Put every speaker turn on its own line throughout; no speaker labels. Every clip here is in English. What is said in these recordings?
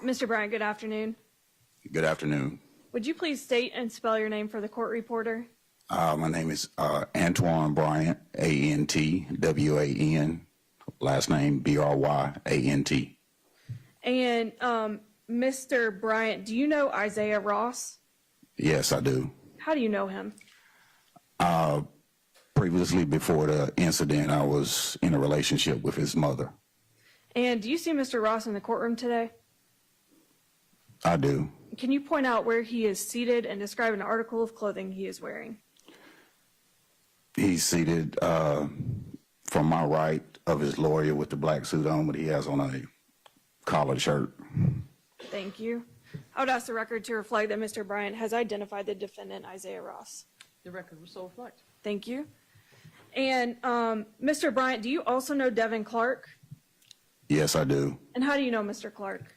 Mr. Bryant, good afternoon.
Good afternoon.
Would you please state and spell your name for the court reporter?
My name is Antwan Bryant, A-N-T-W-A-N. Last name B-R-Y-A-N-T.
And Mr. Bryant, do you know Issiah Ross?
Yes, I do.
How do you know him?
Previously, before the incident, I was in a relationship with his mother.
And do you see Mr. Ross in the courtroom today?
I do.
Can you point out where he is seated and describe an article of clothing he is wearing?
He's seated from my right of his lawyer with the black suit on, but he has on a collared shirt.
Thank you. I would ask the record to reflect that Mr. Bryant has identified the defendant, Issiah Ross.
The record will so reflect.
Thank you. And Mr. Bryant, do you also know Devin Clark?
Yes, I do.
And how do you know Mr. Clark?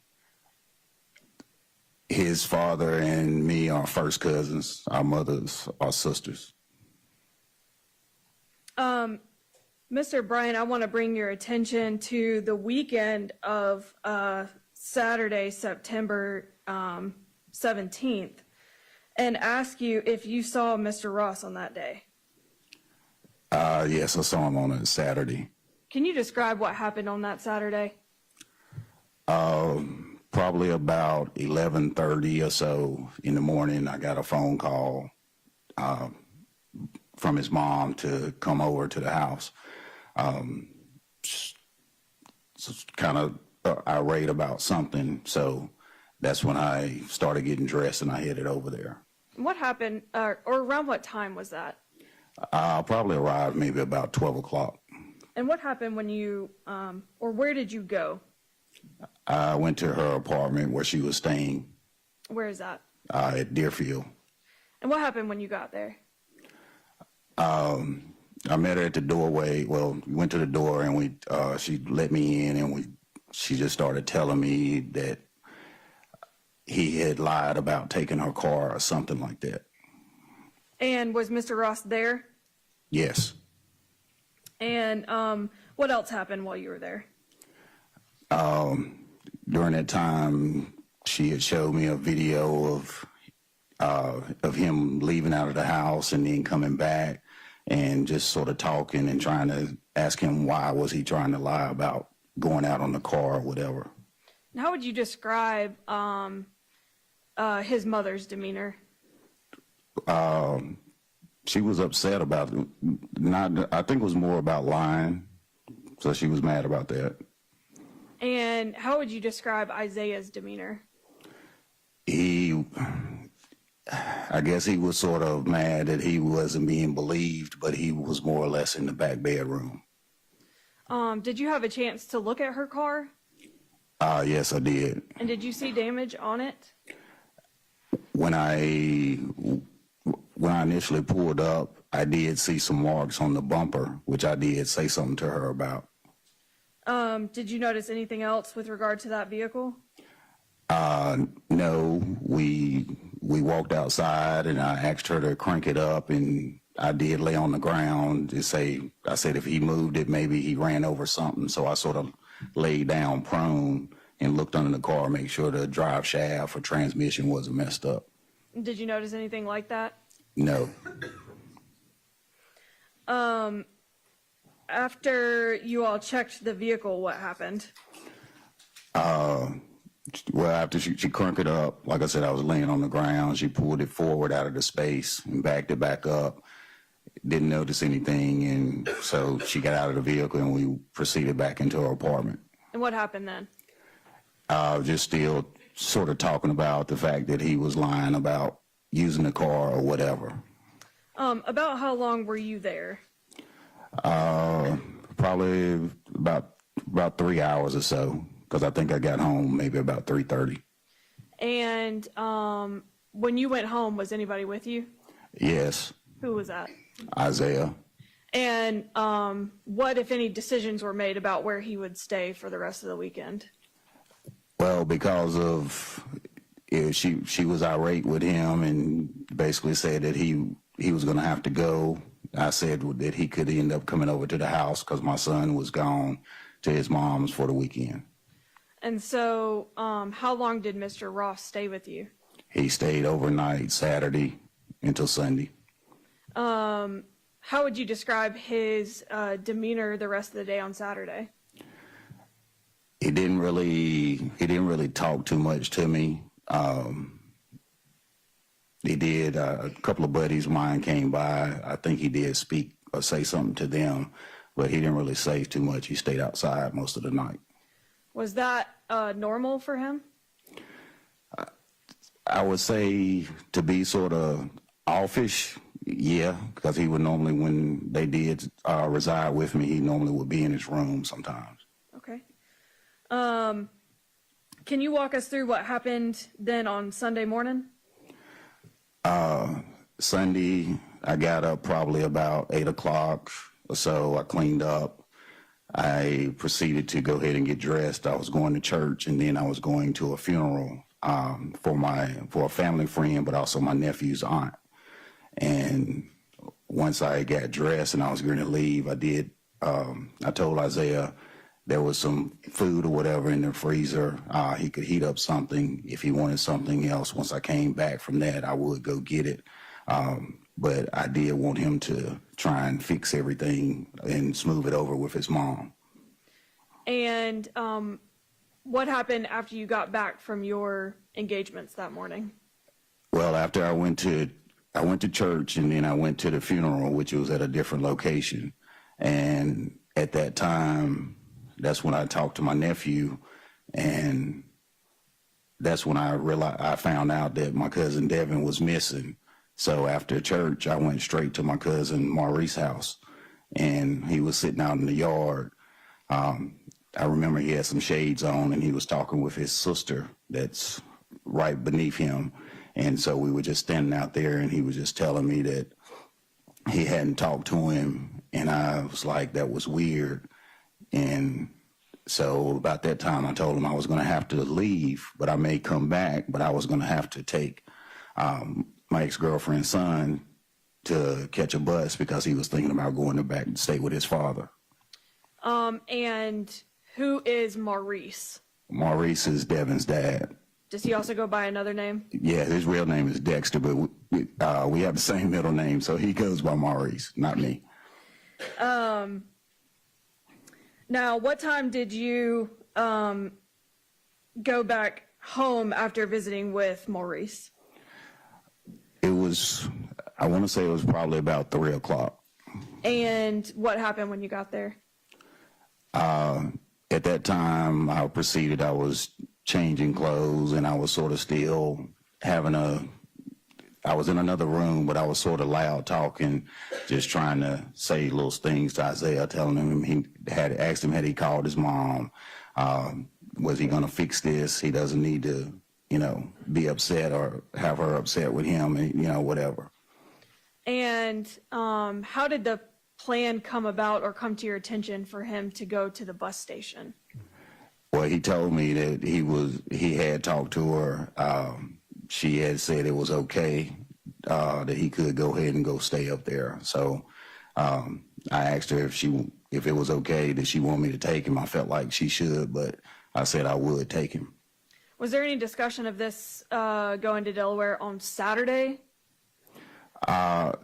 His father and me are first cousins. Our mothers are sisters.
Mr. Bryant, I want to bring your attention to the weekend of Saturday, September 17th, and ask you if you saw Mr. Ross on that day.
Yes, I saw him on a Saturday.
Can you describe what happened on that Saturday?
Probably about 11:30 or so in the morning, I got a phone call from his mom to come over to the house. Kind of irate about something, so that's when I started getting dressed and I headed over there.
What happened, or around what time was that?
I probably arrived maybe about 12 o'clock.
And what happened when you, or where did you go?
I went to her apartment where she was staying.
Where is that?
At Deerfield.
And what happened when you got there?
I met her at the doorway. Well, we went to the door and she let me in, and she just started telling me that he had lied about taking her car or something like that.
And was Mr. Ross there?
Yes.
And what else happened while you were there?
During that time, she had showed me a video of him leaving out of the house and then coming back and just sort of talking and trying to ask him why was he trying to lie about going out on the car or whatever.
How would you describe his mother's demeanor?
She was upset about it. I think it was more about lying, so she was mad about that.
And how would you describe Issiah's demeanor?
I guess he was sort of mad that he wasn't being believed, but he was more or less in the back bedroom.
Did you have a chance to look at her car?
Yes, I did.
And did you see damage on it?
When I initially pulled up, I did see some marks on the bumper, which I did say something to her about.
Did you notice anything else with regard to that vehicle?
No, we walked outside and I asked her to crank it up, and I did lay on the ground to say, I said if he moved it, maybe he ran over something. So I sort of laid down prone and looked under the car, make sure the drive shaft or transmission wasn't messed up.
Did you notice anything like that?
No.
After you all checked the vehicle, what happened?
Well, after she cranked it up, like I said, I was laying on the ground. She pulled it forward out of the space and backed it back up. Didn't notice anything, and so she got out of the vehicle and we proceeded back into her apartment.
And what happened then?
Just still sort of talking about the fact that he was lying about using the car or whatever.
About how long were you there?
Probably about 3 hours or so, because I think I got home maybe about 3:30.
And when you went home, was anybody with you?
Yes.
Who was that?
Issiah.
And what, if any, decisions were made about where he would stay for the rest of the weekend?
Well, because of she was irate with him and basically said that he was going to have to go. I said that he could end up coming over to the house because my son was gone to his mom's for the weekend.
And so, how long did Mr. Ross stay with you?
He stayed overnight, Saturday until Sunday.
How would you describe his demeanor the rest of the day on Saturday?
He didn't really talk too much to me. He did, a couple of buddies of mine came by. I think he did speak or say something to them, but he didn't really say too much. He stayed outside most of the night.
Was that normal for him?
I would say to be sort of offish, yeah, because he would normally, when they did reside with me, he normally would be in his room sometimes.
Okay. Can you walk us through what happened then on Sunday morning?
Sunday, I got up probably about 8 o'clock or so. I cleaned up. I proceeded to go ahead and get dressed. I was going to church, and then I was going to a funeral for a family friend, but also my nephew's aunt. And once I got dressed and I was going to leave, I told Issiah there was some food or whatever in the freezer. He could heat up something if he wanted something else. Once I came back from that, I would go get it. But I did want him to try and fix everything and smooth it over with his mom.
And what happened after you got back from your engagements that morning?
Well, after I went to church, and then I went to the funeral, which was at a different location. And at that time, that's when I talked to my nephew, and that's when I found out that my cousin Devin was missing. So after church, I went straight to my cousin Maurice's house, and he was sitting out in the yard. I remember he had some shades on, and he was talking with his sister that's right beneath him. And so we were just standing out there, and he was just telling me that he hadn't talked to him, and I was like, that was weird. And so about that time, I told him I was going to have to leave, but I may come back, but I was going to have to take my ex-girlfriend's son to catch a bus because he was thinking about going back and stay with his father.
And who is Maurice?
Maurice is Devin's dad.
Does he also go by another name?
Yeah, his real name is Dexter, but we have the same middle name, so he goes by Maurice, not me.
Now, what time did you go back home after visiting with Maurice?
I want to say it was probably about 3 o'clock.
And what happened when you got there?
At that time, I was changing clothes, and I was sort of still I was in another room, but I was sort of loud talking, just trying to say little things to Issiah, telling him asked him had he called his mom, was he going to fix this? He doesn't need to, be upset or have her upset with him, and, whatever.
And how did the plan come about or come to your attention for him to go to the bus station?
Well, he told me that he had talked to her. She had said it was okay, that he could go ahead and go stay up there. So I asked her if it was okay, did she want me to take him? I felt like she should, but I said I would take him.
Was there any discussion of this going to Delaware on Saturday?
I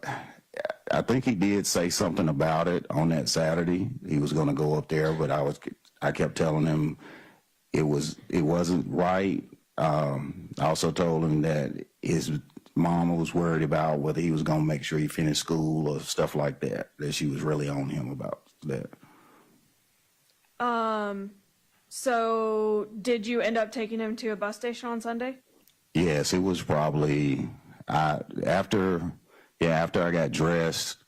think he did say something about it on that Saturday. He was going to go up there, but I kept telling him it wasn't right. I also told him that his mama was worried about whether he was going to make sure he finished school or stuff like that she was really on him about that.
So did you end up taking him to a bus station on Sunday?
Yes, it was probably after I got dressed,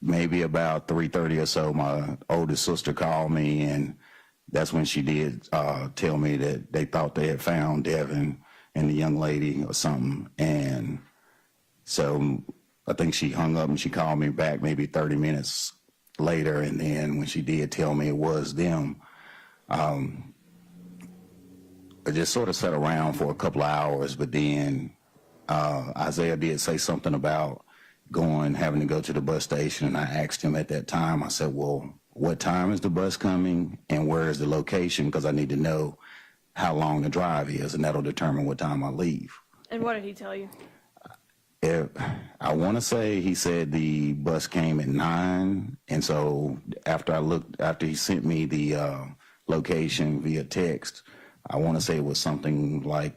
maybe about 3:30 or so, my oldest sister called me, and that's when she did tell me that they thought they had found Devin and the young lady or something. And so I think she hung up and she called me back maybe 30 minutes later. And then when she did tell me it was them, I just sort of sat around for a couple of hours. But then Issiah did say something about having to go to the bus station. And I asked him at that time, I said, well, what time is the bus coming and where is the location, because I need to know how long the drive is, and that'll determine what time I leave.
And what did he tell you?
I want to say he said the bus came at 9, and so after he sent me the location via text, I want to say it was something like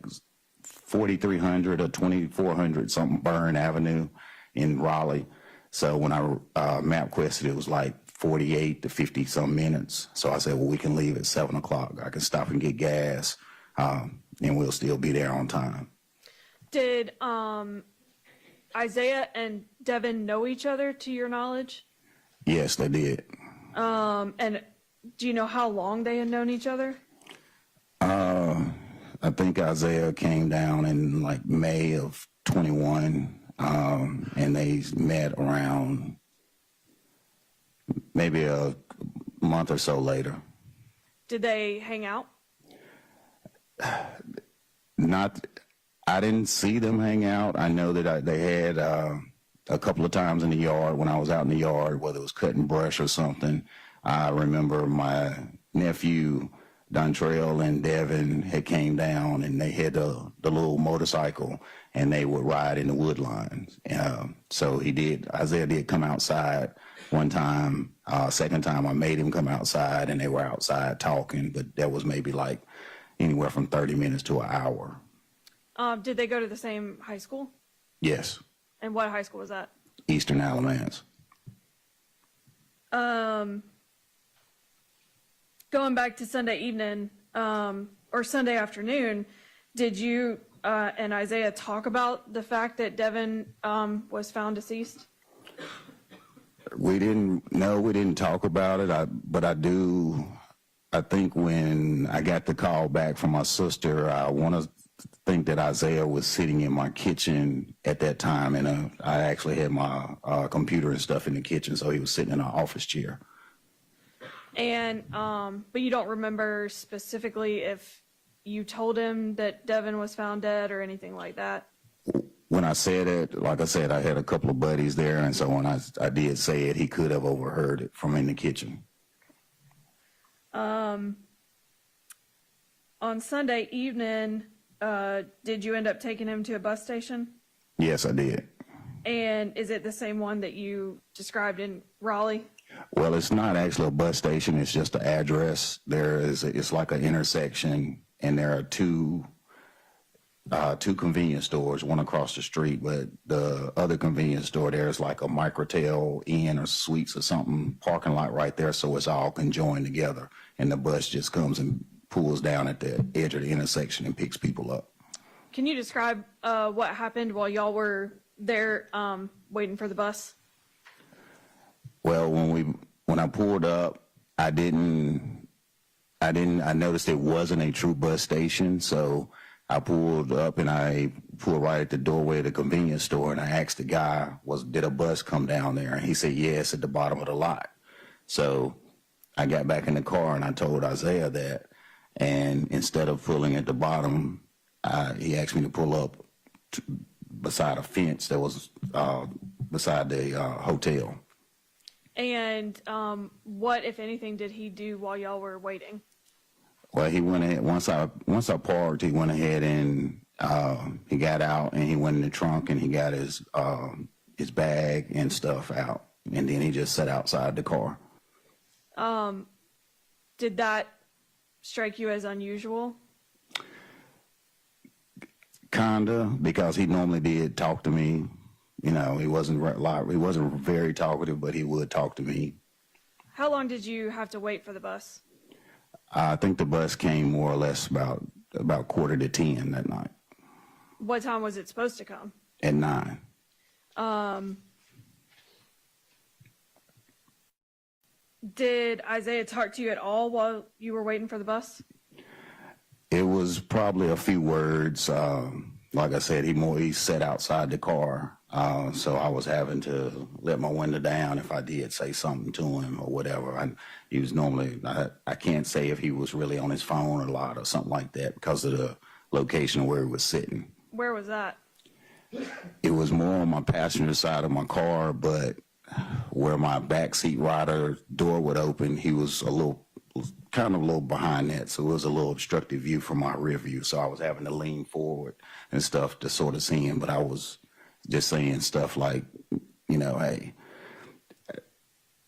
4300 or 2400 something Burn Avenue in Raleigh. So when I map quested, it was like 48 to 50 some minutes. So I said, well, we can leave at 7 o'clock. I can stop and get gas, and we'll still be there on time.
Did Issiah and Devin know each other, to your knowledge?
Yes, they did.
And do you know how long they had known each other?
I think Issiah came down in like May of 21, and they met around maybe a month or so later.
Did they hang out?
I didn't see them hang out. I know that they had a couple of times in the yard when I was out in the yard, whether it was cutting brush or something. I remember my nephew, Dontrell, and Devin had came down, and they had the little motorcycle, and they would ride in the wood lines. So Issiah did come outside one time. Second time I made him come outside, and they were outside talking, but that was maybe like anywhere from 30 minutes to an hour.
Did they go to the same high school?
Yes.
And what high school was that?
Eastern Alamance.
Going back to Sunday evening, or Sunday afternoon, did you and Issiah talk about the fact that Devin was found deceased?
We didn't talk about it, but I think when I got the call back from my sister, I want to think that Issiah was sitting in my kitchen at that time, and I actually had my computer and stuff in the kitchen, so he was sitting in an office chair.
And but you don't remember specifically if you told him that Devin was found dead or anything like that?
When I said it, like I said, I had a couple of buddies there, and so when I did say it, he could have overheard it from in the kitchen.
On Sunday evening, did you end up taking him to a bus station?
Yes, I did.
And is it the same one that you described in Raleigh?
Well, it's not actually a bus station. It's just an address. It's like an intersection, and there are two convenience stores, one across the street, but the other convenience store there is like a Microtel Inn or Suites or something parking lot right there, so it's all conjoined together, and the bus just comes and pulls down at the edge of the intersection and picks people up.
Can you describe what happened while y'all were there waiting for the bus?
Well, when I pulled up, I noticed it wasn't a true bus station, so I pulled up and I pulled right at the doorway of the convenience store, and I asked the guy, did a bus come down there? And he said, yes, at the bottom of the lot. So I got back in the car and I told Issiah that, and instead of pulling at the bottom, he asked me to pull up beside a fence that was beside the hotel.
And what, if anything, did he do while y'all were waiting?
Well, he went ahead, once I parked, he went ahead and he got out and he went in the trunk and he got his bag and stuff out, and then he just sat outside the car.
Did that strike you as unusual?
Kinda, because he normally did talk to me. You know, he wasn't very talkative, but he would talk to me.
How long did you have to wait for the bus?
I think the bus came more or less about 9:45 that night.
What time was it supposed to come?
At 9.
Did Issiah talk to you at all while you were waiting for the bus?
It was probably a few words. Like I said, he sat outside the car, so I was having to let my window down if I did say something to him or whatever. He was normally, I can't say if he was really on his phone a lot or something like that because of the location where he was sitting.
Where was that?
It was more on my passenger side of my car, but where my backseat rider door would open, he was kind of a little behind that, so it was a little obstructive view from my rear view. So I was having to lean forward and stuff to sort of see him, but I was just saying stuff like, hey,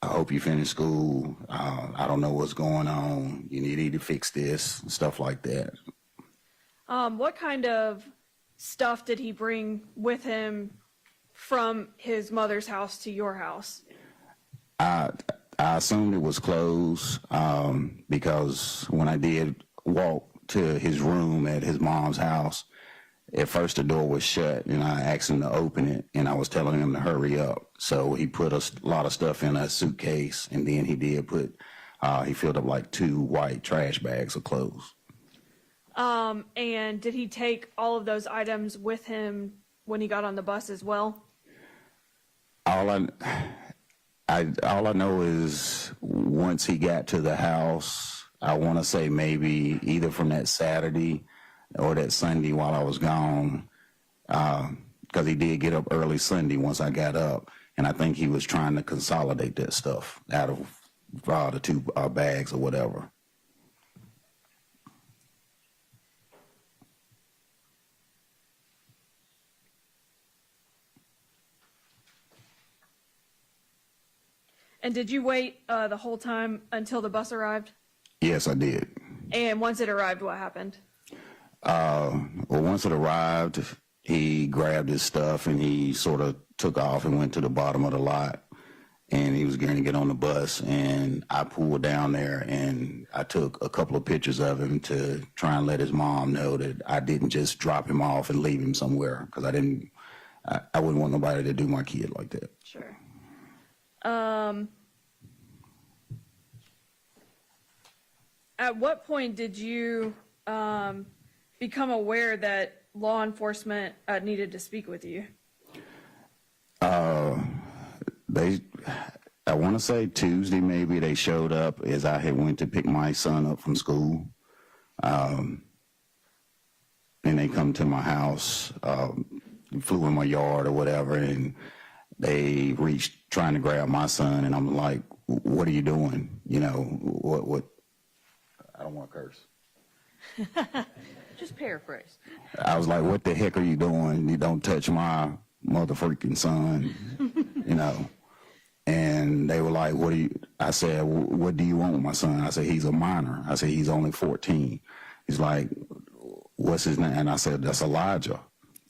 I hope you finish school. I don't know what's going on. You need to fix this, stuff like that.
What kind of stuff did he bring with him from his mother's house to your house?
I assumed it was clothes because when I did walk to his room at his mom's house, at first the door was shut and I asked him to open it and I was telling him to hurry up. So he put a lot of stuff in a suitcase and then he filled up like 2 white trash bags of clothes.
And did he take all of those items with him when he got on the bus as well?
All I know is once he got to the house, I want to say maybe either from that Saturday or that Sunday while I was gone, because he did get up early Sunday once I got up, and I think he was trying to consolidate that stuff out of the 2 bags or whatever.
And did you wait the whole time until the bus arrived?
Yes, I did.
And once it arrived, what happened?
Well, once it arrived, he grabbed his stuff and he sort of took off and went to the bottom of the lot. And he was going to get on the bus, and I pulled down there and I took a couple of pictures of him to try and let his mom know that I didn't just drop him off and leave him somewhere, because I wouldn't want nobody to do my kid like that.
Sure. At what point did you become aware that law enforcement needed to speak with you?
I want to say Tuesday maybe they showed up as I had went to pick my son up from school. And they come to my house, flew in my yard or whatever, and they reached trying to grab my son, and I'm like, what are you doing? What? I don't want to curse.
Just paraphrase.
I was like, what the heck are you doing? You don't touch my mother freaking son, And they were like, I said, what do you want with my son? I said, he's a minor. I said, he's only 14. He's like, what's his name? And I said, that's Elijah.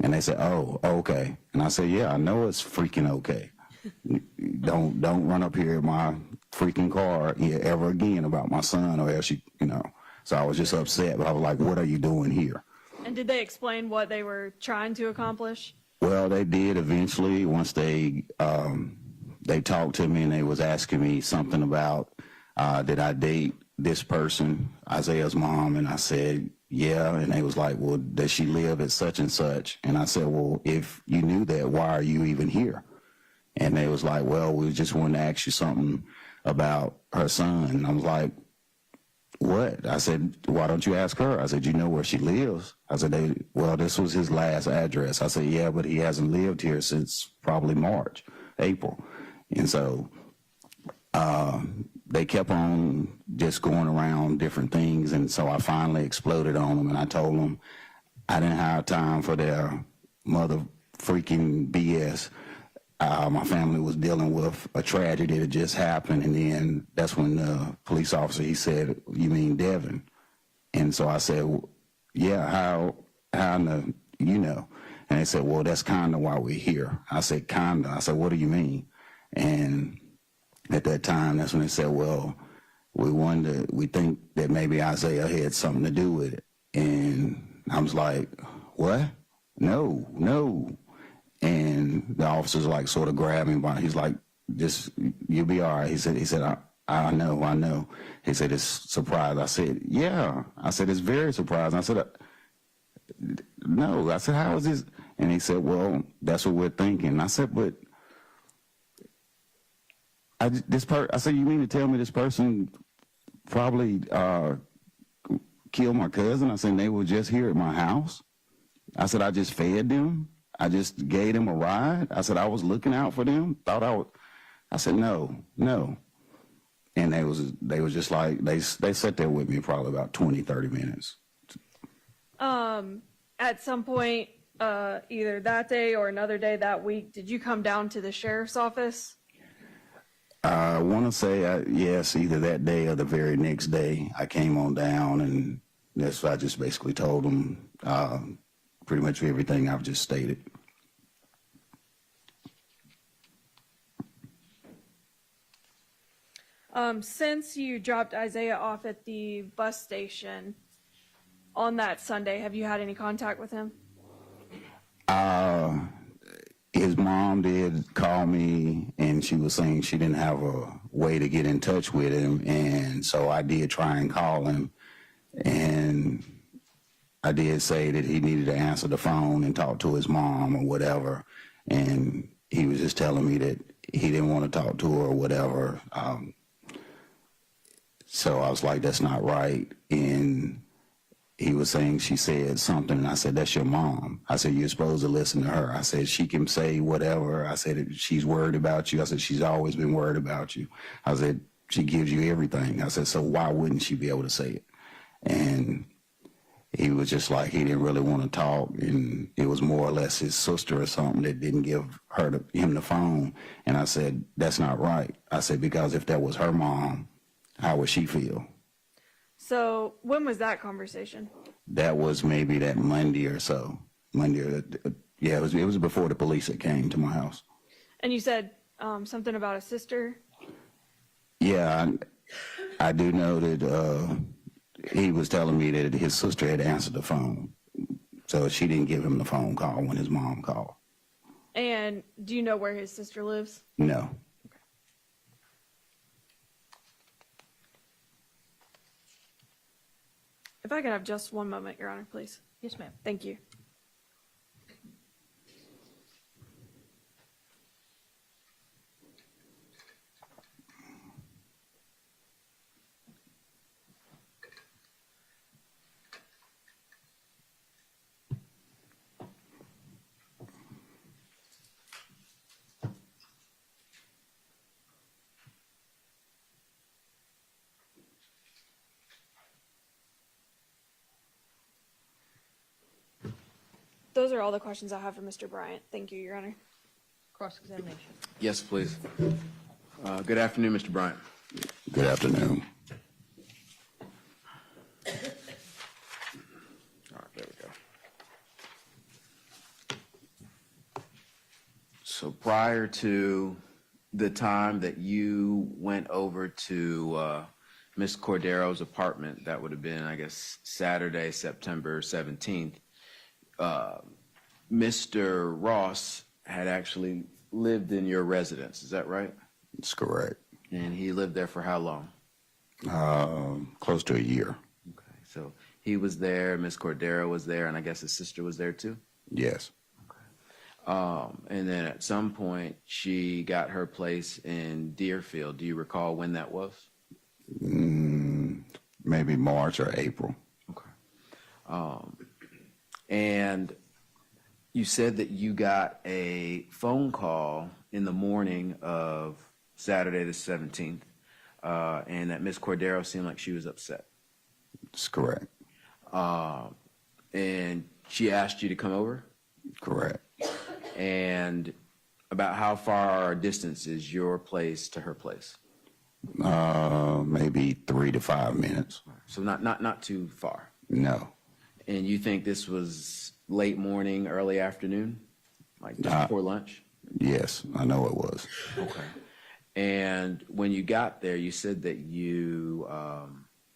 And they said, oh, okay. And I said, yeah, I know it's freaking okay. Don't run up here in my freaking car ever again about my son, or else So I was just upset, but I was like, what are you doing here?
And did they explain what they were trying to accomplish?
Well, they did eventually. Once they talked to me and they was asking me something about, did I date this person, Isaiah's mom? And I said, yeah. And they was like, well, does she live at such and such? And I said, well, if you knew that, why are you even here? And they was like, well, we just wanted to ask you something about her son. And I was like, what? I said, why don't you ask her? I said, you know where she lives? I said, well, this was his last address. I said, yeah, but he hasn't lived here since probably April. And so they kept on just going around different things. And so I finally exploded on them, and I told them I didn't have time for their mother freaking BS. My family was dealing with a tragedy that just happened, and then that's when the police officer, he said, you mean Devin? And so I said, well, yeah, how and they said, well, that's kind of why we're here. I said, kind of. I said, what do you mean? And at that time, that's when they said, well, we think that maybe Isaiah had something to do with it. And I was like, what? No. And the officer's like sort of grabbing him by, he's like, just, you'll be all right. He said, I know. He said, it's surprised. I said, yeah. I said, it's very surprising. I said, no. I said, how is this? And he said, well, that's what we're thinking. I said, but I said, you mean to tell me this person probably killed my cousin? I said, they were just here at my house. I said, I just fed them. I just gave them a ride. I said, I was looking out for them. I said, no. And they was just like, they sat there with me probably about 20, 30 minutes.
At some point, either that day or another day that week, did you come down to the sheriff's office?
I want to say, yes, either that day or the very next day, I came on down, and that's I just basically told them pretty much everything I've just stated.
Since you dropped Issiah off at the bus station on that Sunday, have you had any contact with him?
His mom did call me, and she was saying she didn't have a way to get in touch with him, and so I did try and call him, and I did say that he needed to answer the phone and talk to his mom or whatever, and he was just telling me that he didn't want to talk to her or whatever. So I was like, that's not right. And he was saying she said something, and I said, that's your mom. I said, you're supposed to listen to her. I said, she can say whatever. I said, she's worried about you. I said, she's always been worried about you. I said, she gives you everything. I said, so why wouldn't she be able to say it? And he was just like, he didn't really want to talk, and it was more or less his sister or something that didn't give him the phone. And I said, that's not right. I said, because if that was her mom, how would she feel?
So when was that conversation?
That was maybe that Monday or so. Yeah, it was before the police had came to my house.
And you said something about a sister?
Yeah, I do know that he was telling me that his sister had answered the phone. So she didn't give him the phone call when his mom called.
And do you know where his sister lives?
No.
If I could have just one moment, Your Honor, please.
Yes, ma'am.
Thank you. Those are all the questions I have for Mr. Bryant. Thank you, Your Honor.
Cross-examination.
Yes, please. Good afternoon, Mr. Bryant.
Good afternoon.
All right, there we go. So prior to the time that you went over to Ms. Cordero's apartment, that would have been, I guess, Saturday, September 17th, Mr. Ross had actually lived in your residence. Is that right?
That's correct.
And he lived there for how long?
Close to a year.
Okay, so he was there, Ms. Cordero was there, and I guess his sister was there too?
Yes.
And then at some point, she got her place in Deerfield. Do you recall when that was?
Maybe March or April.
Okay. And you said that you got a phone call in the morning of Saturday the 17th, and that Ms. Cordero seemed like she was upset.
That's correct.
And she asked you to come over?
Correct.
And about how far a distance is your place to her place?
Maybe 3 to 5 minutes.
So not too far.
No.
And you think this was late morning, early afternoon? Like just before lunch?
Yes, I know it was.
Okay. And when you got there, you said that you,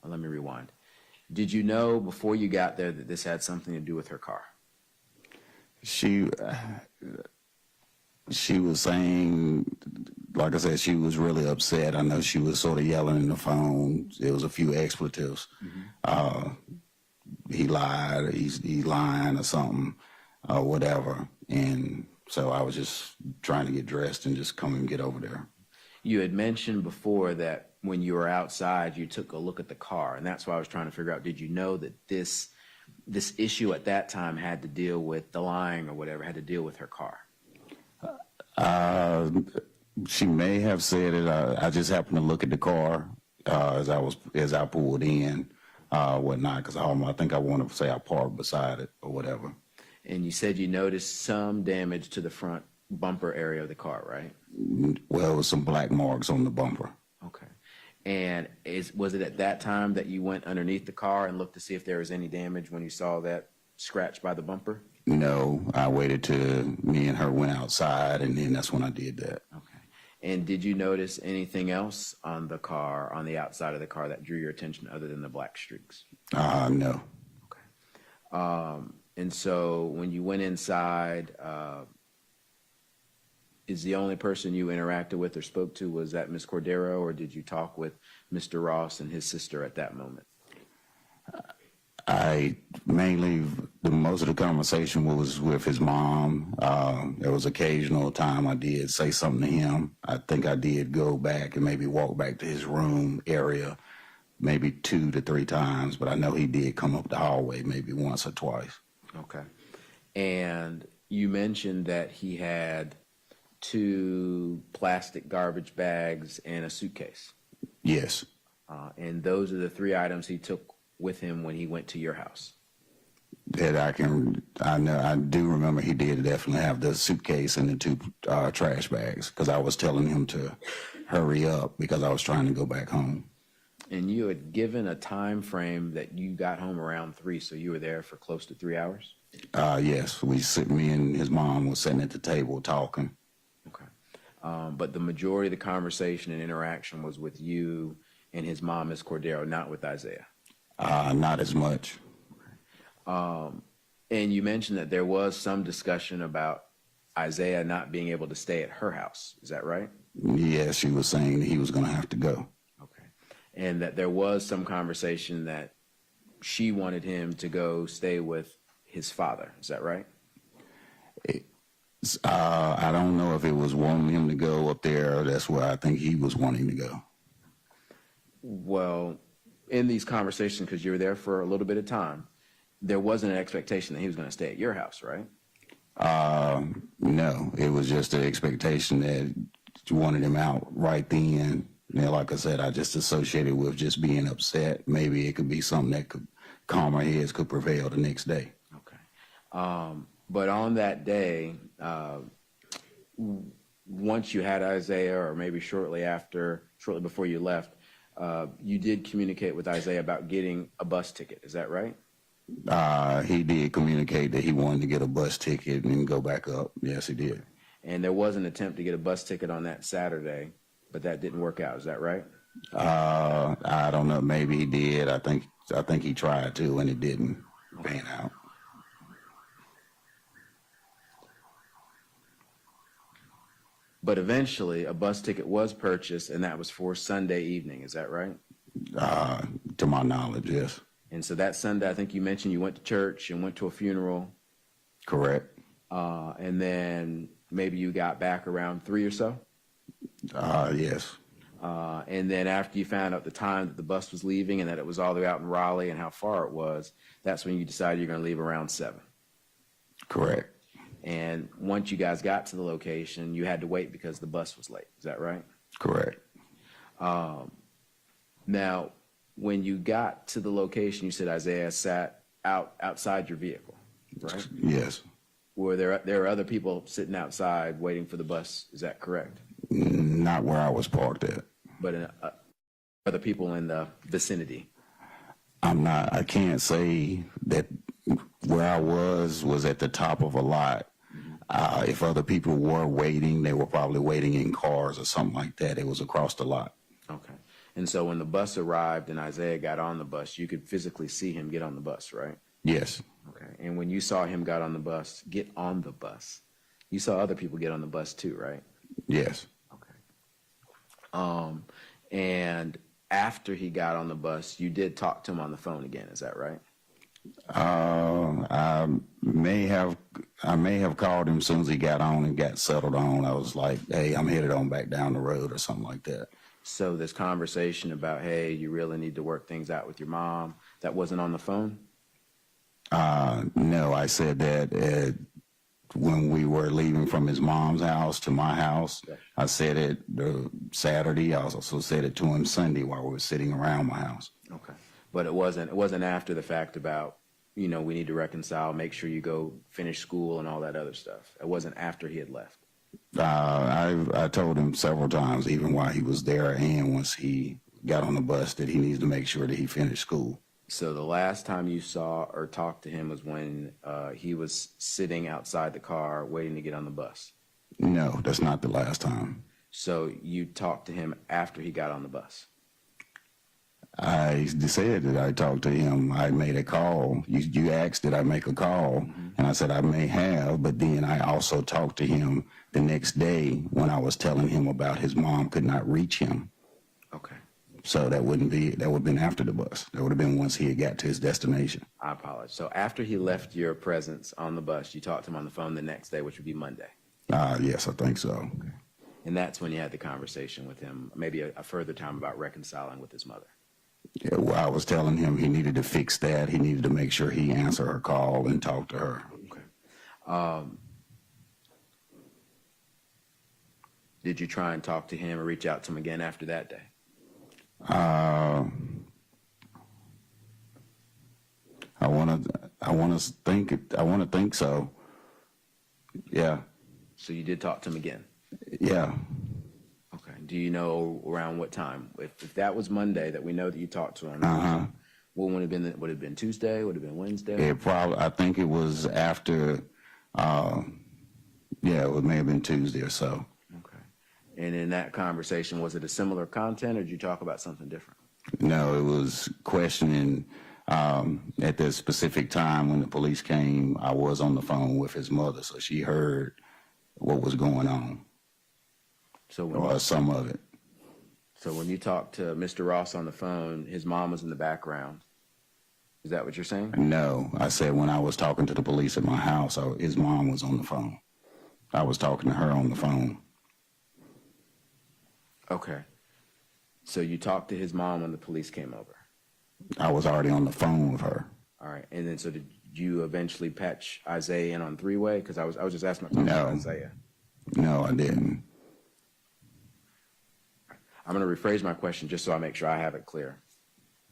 let me rewind. Did you know before you got there that this had something to do with her car?
She was saying, like I said, she was really upset. I know she was sort of yelling in the phone. There was a few expletives. He lied, or he's lying or something, or whatever. And so I was just trying to get dressed and just come and get over there.
You had mentioned before that when you were outside, you took a look at the car, and that's why I was trying to figure out, did you know that this issue at that time had to deal with the lying or whatever, had to deal with her car?
She may have said it. I just happened to look at the car as I pulled in, whatnot, because I think I want to say I parked beside it or whatever.
And you said you noticed some damage to the front bumper area of the car, right?
Well, it was some black marks on the bumper.
Okay. And was it at that time that you went underneath the car and looked to see if there was any damage when you saw that scratch by the bumper?
No, I waited till me and her went outside, and then that's when I did that.
Okay. And did you notice anything else on the car, on the outside of the car, that drew your attention other than the black streaks?
No.
Okay. And so when you went inside, is the only person you interacted with or spoke to, was that Ms. Cordero, or did you talk with Mr. Ross and his sister at that moment? Most of the conversation was with his mom. There was occasional time I did say something to him. I think I did go back and maybe walk back to his room area maybe 2 to 3 times, but I know he did come up the hallway maybe once or twice. Okay. And you mentioned that he had 2 plastic garbage bags and a suitcase.
Yes.
And those are the 3 items he took with him when he went to your house.
That I do remember he did definitely have the suitcase and the 2 trash bags, because I was telling him to hurry up because I was trying to go back home.
And you had given a time frame that you got home around 3, so you were there for close to 3 hours?
Yes, me and his mom was sitting at the table talking.
Okay. But the majority of the conversation and interaction was with you and his mom, Ms. Cordero, not with Issiah?
Not as much.
And you mentioned that there was some discussion about Issiah not being able to stay at her house. Is that right?
Yes, she was saying that he was going to have to go.
Okay. And that there was some conversation that she wanted him to go stay with his father. Is that right?
I don't know if it was wanting him to go up there, or that's where I think he was wanting to go.
Well, in these conversations, because you were there for a little bit of time, there wasn't an expectation that he was going to stay at your house, right?
No, it was just an expectation that you wanted him out right then. And like I said, I just associated with just being upset. Maybe it could be something that could calmer heads could prevail the next day.
Okay. But on that day, once you had Issiah, or maybe shortly before you left, you did communicate with Issiah about getting a bus ticket. Is that right?
He did communicate that he wanted to get a bus ticket and go back up. Yes, he did.
And there was an attempt to get a bus ticket on that Saturday, but that didn't work out. Is that right?
I don't know. Maybe he did. I think he tried to, and it didn't pan out.
But eventually, a bus ticket was purchased, and that was for Sunday evening. Is that right?
To my knowledge, yes.
And so that Sunday, I think you mentioned you went to church and went to a funeral.
Correct.
And then maybe you got back around 3 or so?
Yes.
And then after you found out the time that the bus was leaving and that it was all the way out in Raleigh and how far it was, that's when you decided you're going to leave around 7.
Correct.
And once you guys got to the location, you had to wait because the bus was late. Is that right?
Correct.
Now, when you got to the location, you said Issiah sat outside your vehicle, right?
Yes.
Were there are other people sitting outside waiting for the bus? Is that correct?
Not where I was parked at.
But other people in the vicinity?
I can't say that where I was at the top of a lot. If other people were waiting, they were probably waiting in cars or something like that. It was across the lot.
Okay. And so when the bus arrived and Issiah got on the bus, you could physically see him get on the bus, right?
Yes.
Okay. And when you saw him get on the bus, you saw other people get on the bus too, right?
Yes.
Okay. And after he got on the bus, you did talk to him on the phone again. Is that right?
I may have called him as soon as he got on and got settled on. I was like, hey, I'm headed on back down the road or something like that.
So this conversation about, hey, you really need to work things out with your mom, that wasn't on the phone?
No, I said that when we were leaving from his mom's house to my house. I said it Saturday. I also said it to him Sunday while we were sitting around my house.
Okay. But it wasn't after the fact about, we need to reconcile, make sure you go finish school and all that other stuff. It wasn't after he had left.
I told him several times, even while he was there and once he got on the bus, that he needs to make sure that he finished school.
So the last time you saw or talked to him was when he was sitting outside the car waiting to get on the bus.
No, that's not the last time.
So you talked to him after he got on the bus.
I said that I talked to him. I made a call. You asked did I make a call, and I said I may have, but then I also talked to him the next day when I was telling him about his mom could not reach him.
Okay.
So that would have been after the bus. That would have been once he had got to his destination.
I apologize. So after he left your presence on the bus, you talked to him on the phone the next day, which would be Monday.
Yes, I think so.
Okay. And that's when you had the conversation with him, maybe a further time about reconciling with his mother.
Yeah, well, I was telling him he needed to fix that. He needed to make sure he answered her call and talk to her.
Okay. Did you try and talk to him or reach out to him again after that day?
I want to think so. Yeah.
So you did talk to him again?
Yeah.
Okay. Do you know around what time? If that was Monday that we know that you talked to him, what would have been? Would it have been Tuesday? Would it have been Wednesday?
I think it was after, it may have been Tuesday or so.
Okay. And in that conversation, was it a similar content or did you talk about something different?
No, it was questioning, at the specific time when the police came, I was on the phone with his mother, so she heard what was going on, or some of it.
So when you talked to Mr. Ross on the phone, his mom was in the background. Is that what you're saying?
No, I said when I was talking to the police at my house, his mom was on the phone. I was talking to her on the phone.
Okay. So you talked to his mom when the police came over?
I was already on the phone with her.
All right. And then so did you eventually patch Issiah in on three-way? Because I was just asking about Issiah.
No, I didn't.
I'm going to rephrase my question just so I make sure I have it clear.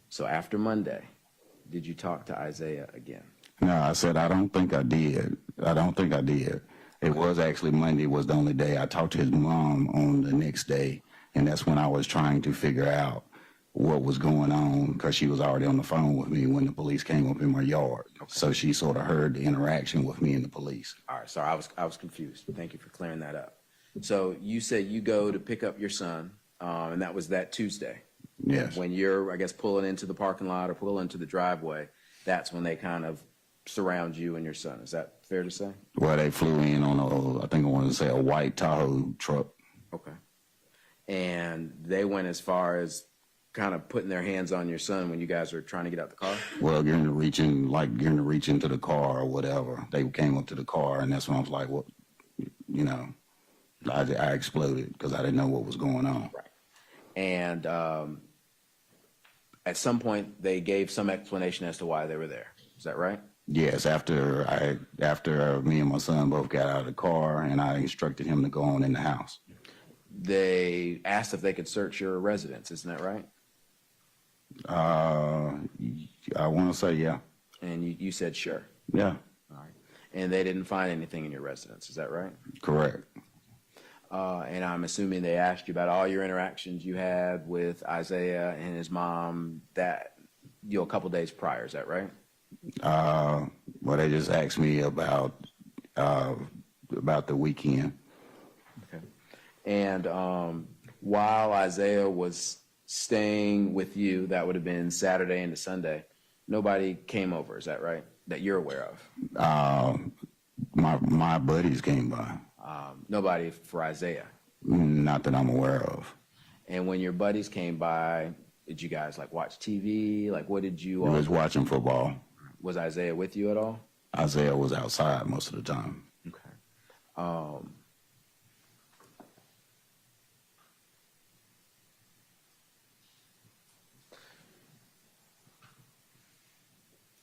So after Monday, did you talk to Issiah again?
No, I said I don't think I did. I don't think I did. It was actually Monday was the only day. I talked to his mom on the next day, and that's when I was trying to figure out what was going on because she was already on the phone with me when the police came up in my yard. Okay. So she sort of heard the interaction with me and the police.
All right. Sorry, I was confused. Thank you for clearing that up. So you said you go to pick up your son, and that was that Tuesday.
Yes.
When you're, I guess, pulling into the parking lot or pulling into the driveway, that's when they kind of surround you and your son. Is that fair to say?
Well, they flew in on I think I wanted to say a white Tahoe truck.
Okay. And they went as far as kind of putting their hands on your son when you guys are trying to get out the car?
Well, getting to reach into the car or whatever. They came up to the car, and that's when I was like, well, I exploded because I didn't know what was going on.
Right. And at some point, they gave some explanation as to why they were there. Is that right?
Yes, after me and my son both got out of the car, and I instructed him to go on in the house.
They asked if they could search your residence. Isn't that right?
I want to say, yeah.
And you said sure.
Yeah.
All right. And they didn't find anything in your residence. Is that right?
Correct.
And I'm assuming they asked you about all your interactions you had with Issiah and his mom that, a couple days prior. Is that right?
Well, they just asked me about the weekend.
Okay. And while Issiah was staying with you, that would have been Saturday into Sunday, nobody came over. Is that right? That you're aware of?
My buddies came by.
Nobody for Issiah?
Not that I'm aware of.
And when your buddies came by, did you guys watch TV? What did you all?
We was watching football.
Was Issiah with you at all?
Issiah was outside most of the time.
Okay.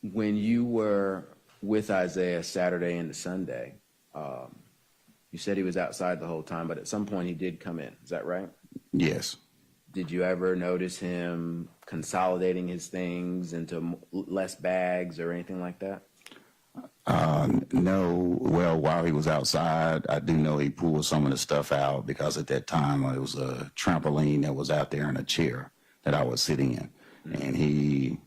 When you were with Issiah Saturday into Sunday, You said he was outside the whole time, but at some point he did come in. Is that right?
Yes.
Did you ever notice him consolidating his things into less bags or anything like that?
No. Well, while he was outside, I do know he pulled some of the stuff out because at that time it was a trampoline that was out there and a chair that I was sitting in. And he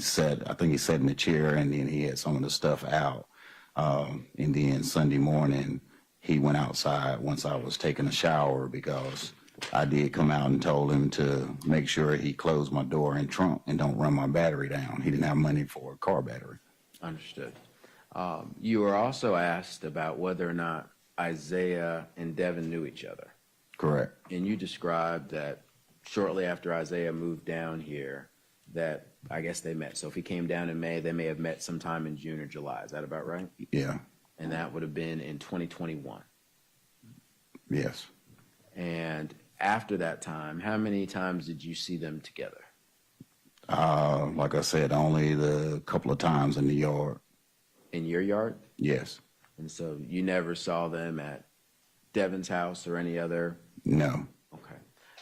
sat, I think he sat in the chair and then he had some of the stuff out. And then Sunday morning, he went outside once I was taking a shower because I did come out and told him to make sure he closed my door and trunk and don't run my battery down. He didn't have money for a car battery.
Understood. You were also asked about whether or not Issiah and Devin knew each other.
Correct.
And you described that shortly after Issiah moved down here, that I guess they met. So if he came down in May, they may have met sometime in June or July. Is that about right?
Yeah.
And that would have been in 2021.
Yes.
And after that time, how many times did you see them together?
Like I said, only the couple of times in the yard.
In your yard?
Yes.
And so you never saw them at Devin's house or any other?
No.
Okay.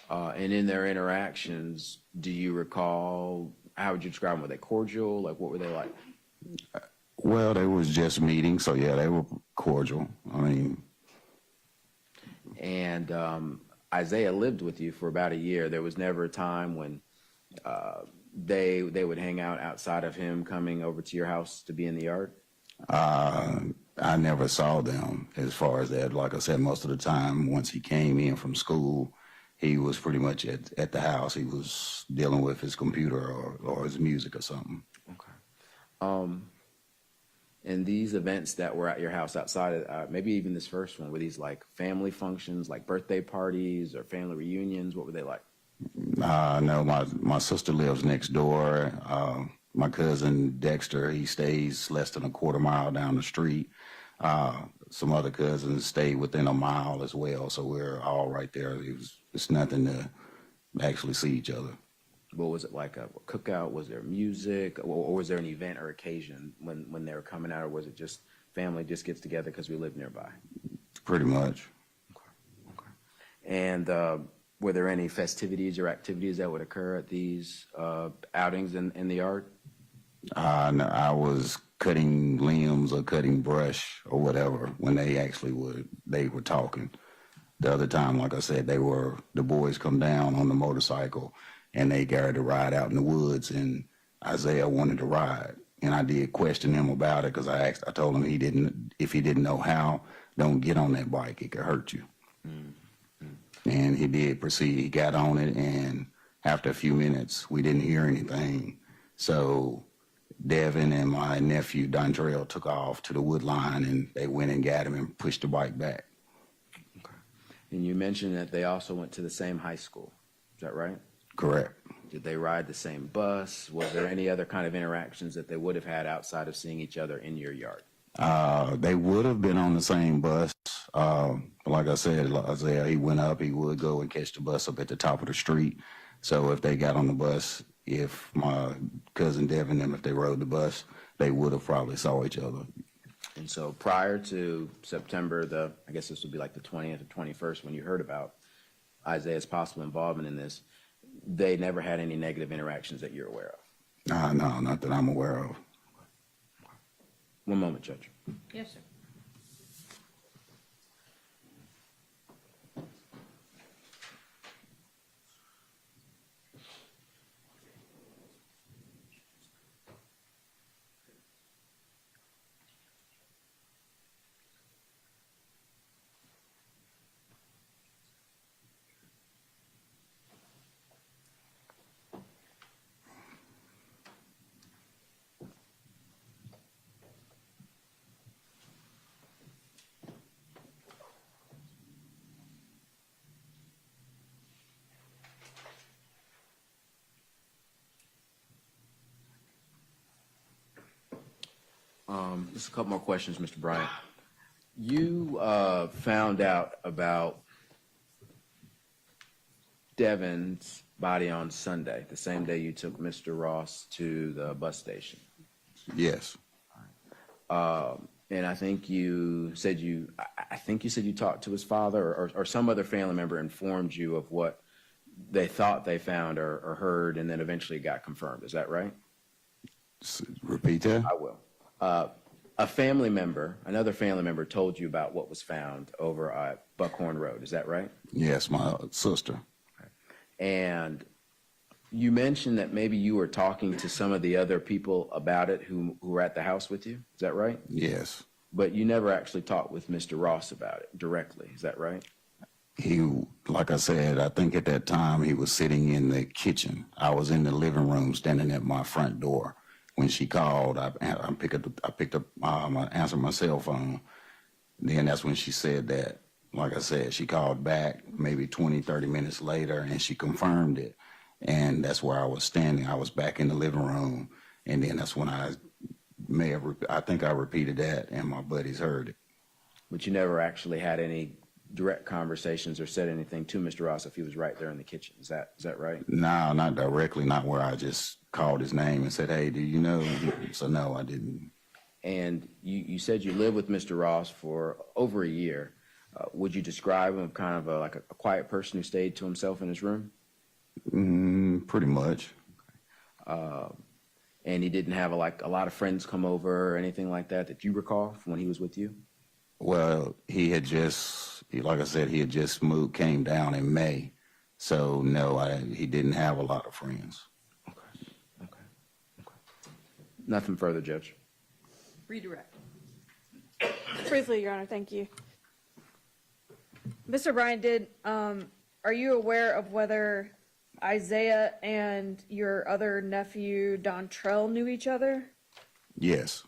And in their interactions, do you recall, how would you describe them? Were they cordial? Like, what were they like?
Well, they was just meetings, so yeah, they were cordial. I mean,
and Issiah lived with you for about a year. There was never a time when they would hang out outside of him coming over to your house to be in the yard?
I never saw them as far as that. Like I said, most of the time, once he came in from school, he was pretty much at the house. He was dealing with his computer or his music or something.
Okay. And these events that were at your house outside of, maybe even this first one, were these like family functions, like birthday parties or family reunions? What were they like?
No, my sister lives next door. My cousin Dexter, he stays less than a quarter mile down the street. Some other cousins stay within a mile as well, so we're all right there. It's nothing to actually see each other.
What was it like, a cookout? Was there music, or was there an event or occasion when they were coming out, or was it just family just gets together because we live nearby?
Pretty much.
Okay. And were there any festivities or activities that would occur at these outings in the yard?
No, I was cutting limbs or cutting brush or whatever when they were talking. The other time, like I said, the boys come down on the motorcycle and they got to ride out in the woods, and Issiah wanted to ride. And I did question him about it because I told him if he didn't know how, don't get on that bike, it could hurt you. Mm-hmm. And he did proceed, he got on it, and after a few minutes, we didn't hear anything. So Devin and my nephew, Dontrell, took off to the wood line, and they went and got him and pushed the bike back.
Okay. And you mentioned that they also went to the same high school. Is that right?
Correct.
Did they ride the same bus? Was there any other kind of interactions that they would have had outside of seeing each other in your yard?
They would have been on the same bus. Like I said, Issiah, he went up, he would go and catch the bus up at the top of the street. So if they got on the bus, if my cousin Devin and if they rode the bus, they would have probably saw each other.
And so prior to September, I guess this would be like the 20th or 21st, when you heard about Issiah's possible involvement in this, they never had any negative interactions that you're aware of?
No, not that I'm aware of.
One moment, Judge.
Yes, sir.
Just a couple more questions, Mr. Bryant. You found out about Devin's body on Sunday, the same day you took Mr. Ross to the bus station.
Yes.
And I think you said I think you said you talked to his father, or some other family member informed you of what they thought they found or heard, and then eventually it got confirmed. Is that right?
Repeat that?
I will. Another family member told you about what was found over at Buckhorn Road. Is that right?
Yes, my sister.
And you mentioned that maybe you were talking to some of the other people about it who were at the house with you. Is that right?
Yes.
But you never actually talked with Mr. Ross about it directly. Is that right?
Like I said, I think at that time he was sitting in the kitchen. I was in the living room standing at my front door. When she called, I answered my cell phone. Then that's when she said that. Like I said, she called back maybe 20, 30 minutes later, and she confirmed it. And that's where I was standing. I was back in the living room, and then that's when I think I repeated that, and my buddies heard it.
But you never actually had any direct conversations or said anything to Mr. Ross if he was right there in the kitchen. Is that right?
No, not directly, not where I just called his name and said, hey, do you know? So no, I didn't.
And you said you lived with Mr. Ross for over a year. Would you describe him kind of like a quiet person who stayed to himself in his room?
Pretty much.
And he didn't have a lot of friends come over or anything like that you recall from when he was with you?
Well, like I said, he had just came down in May. So no, he didn't have a lot of friends.
Okay. Nothing further, Judge.
Redirect.
Briefly, Your Honor, thank you. Mr. Bryant, are you aware of whether Issiah and your other nephew, Dontrell, knew each other?
Yes.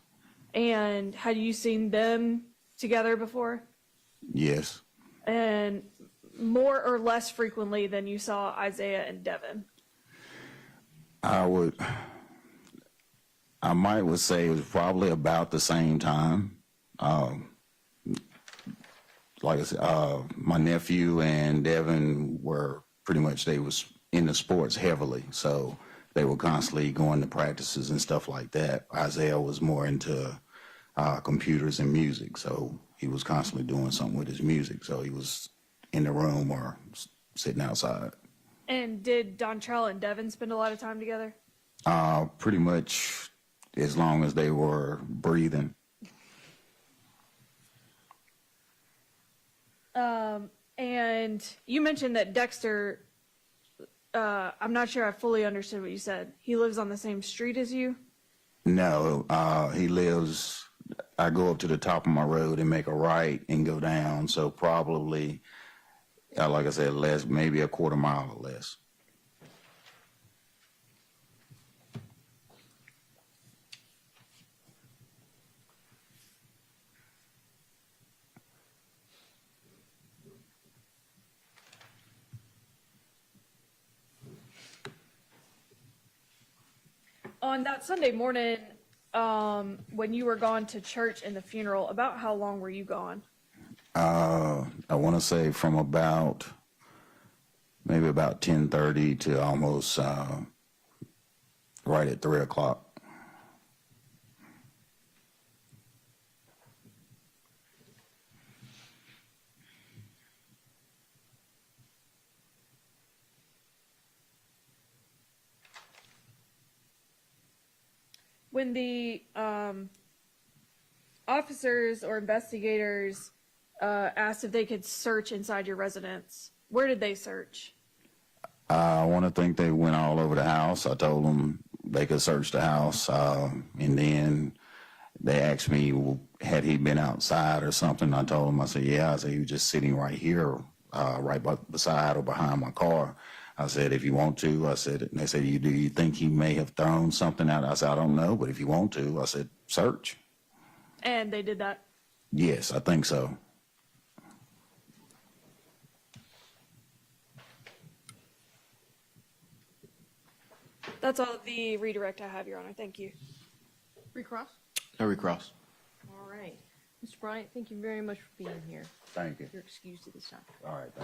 And had you seen them together before?
Yes.
And more or less frequently than you saw Issiah and Devin?
I would say it was probably about the same time. Like I said, my nephew and Devin were pretty much, they was in the sports heavily, so they were constantly going to practices and stuff like that. Issiah was more into computers and music, so he was constantly doing something with his music, so he was in the room or sitting outside.
And did Dontrell and Devin spend a lot of time together?
Pretty much as long as they were breathing.
And you mentioned that Dexter, I'm not sure I fully understood what you said. He lives on the same street as you?
No, he lives, I go up to the top of my road and make a right and go down, so probably, like I said, maybe a quarter mile or less.
On that Sunday morning, when you were gone to church and the funeral, about how long were you gone?
I want to say from maybe about 10:30 to almost right at 3 o'clock.
When the officers or investigators asked if they could search inside your residence, where did they search?
I want to think they went all over the house. I told them they could search the house, and then they asked me, well, had he been outside or something? I told them, I said, yeah. I said, he was just sitting right here, right beside or behind my car. I said, if you want to, I said, and they said, do you think he may have thrown something out? I said, I don't know, but if you want to, I said, search.
And they did that?
Yes, I think so.
That's all the redirect I have, Your Honor. Thank you.
Recross?
No recross.
All right. Mr. Bryant, thank you very much for being here.
Thank you.
You're excused at this time.
All right, thank you.